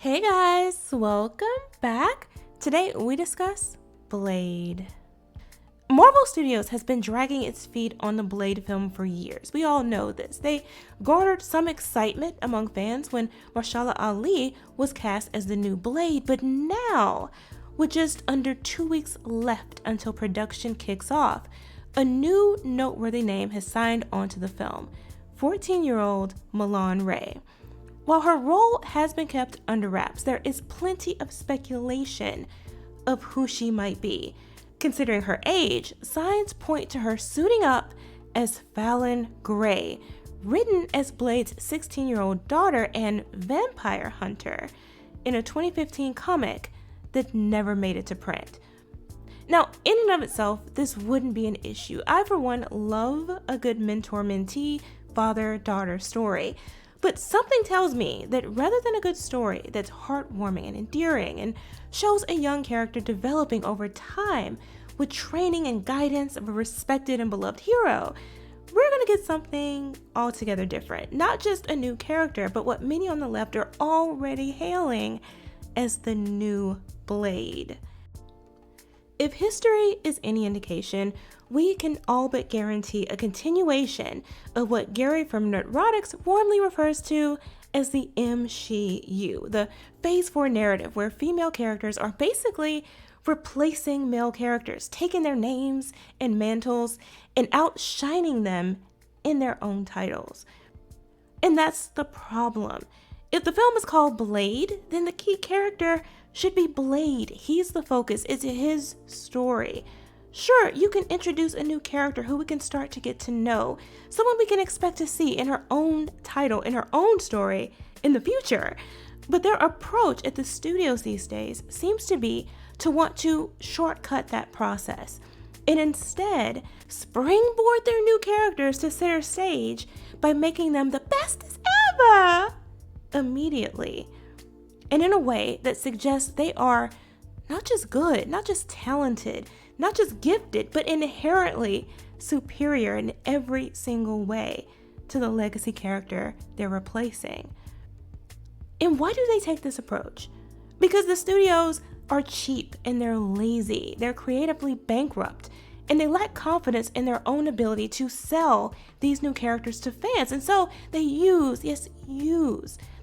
Hey guys, welcome back. Today we discuss Blade. Marvel Studios has been dragging its feet on the Blade film for years. We all know this. They garnered some excitement among fans when Mahershala Ali was cast as the new Blade, but now, with just under 2 weeks left until production kicks off, a new noteworthy name has signed onto the film, 14-year-old Milan Ray. While her role has been kept under wraps, there is plenty of speculation of who she might be. Considering her age, signs point to her suiting up as Fallon Grey, written as Blade's 16-year-old daughter and vampire hunter in a 2015 comic that never made it to print. Now, in and of itself, this wouldn't be an issue. I, for one, love a good mentor-mentee, father-daughter story. But something tells me that rather than a good story that's heartwarming and endearing and shows a young character developing over time with training and guidance of a respected and beloved hero, we're going to get something altogether different. Not just a new character, but what many on the left are already hailing as the new Blade. If history is any indication, we can all but guarantee a continuation of what Gary from Nerdrotics warmly refers to as the MCU, the Phase 4 narrative where female characters are basically replacing male characters, taking their names and mantles and outshining them in their own titles. And that's the problem. If the film is called Blade, then the key character should be Blade. He's the focus. It's his story. Sure, you can introduce a new character who we can start to get to know, someone we can expect to see in her own title, in her own story in the future. But their approach at the studios these days seems to be to want to shortcut that process and instead springboard their new characters to center stage by making them the bestest ever immediately, and in a way that suggests they are not just good, not just talented, not just gifted, but inherently superior in every single way to the legacy character they're replacing. And why do they take this approach? Because the studios are cheap and they're lazy, they're creatively bankrupt, and they lack confidence in their own ability to sell these new characters to fans. And so they use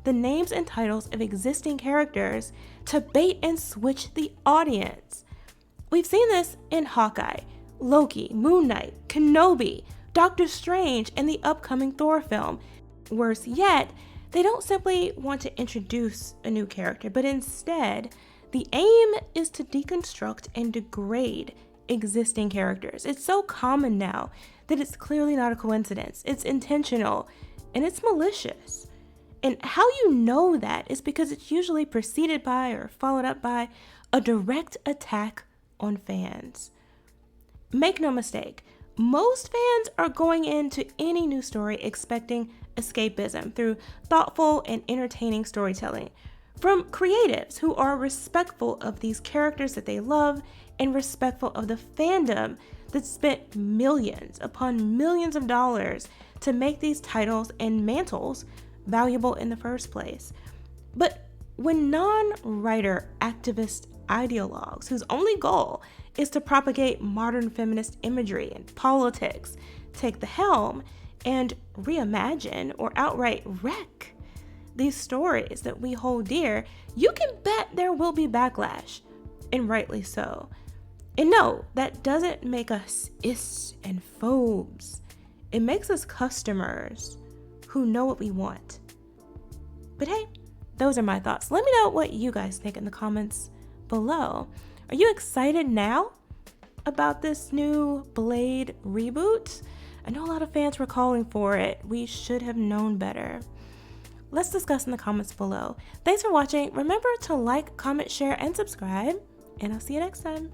the names and titles of existing characters to bait and switch the audience. We've seen this in Hawkeye, Loki, Moon Knight, Kenobi, Doctor Strange, and the upcoming Thor film. Worse yet, they don't simply want to introduce a new character, but instead, the aim is to deconstruct and degrade existing characters. It's so common now that it's clearly not a coincidence. It's intentional and it's malicious. And how you know that is because it's usually preceded by or followed up by a direct attack on fans. Make no mistake, most fans are going into any new story expecting escapism through thoughtful and entertaining storytelling from creatives who are respectful of these characters that they love and respectful of the fandom that spent millions upon millions of dollars to make these titles and mantles valuable in the first place. But when non-writer activist ideologues whose only goal is to propagate modern feminist imagery and politics take the helm and reimagine or outright wreck these stories that we hold dear, you can bet there will be backlash, and rightly so. And no, that doesn't make us ists and phobes. It makes us customers who know what we want. But hey, those are my thoughts. Let me know what you guys think in the comments below. Are you excited now about this new Blade reboot? I know a lot of fans were calling for it. We should have known better. Let's discuss in the comments below. Thanks for watching. Remember to like, comment, share, and subscribe, and I'll see you next time.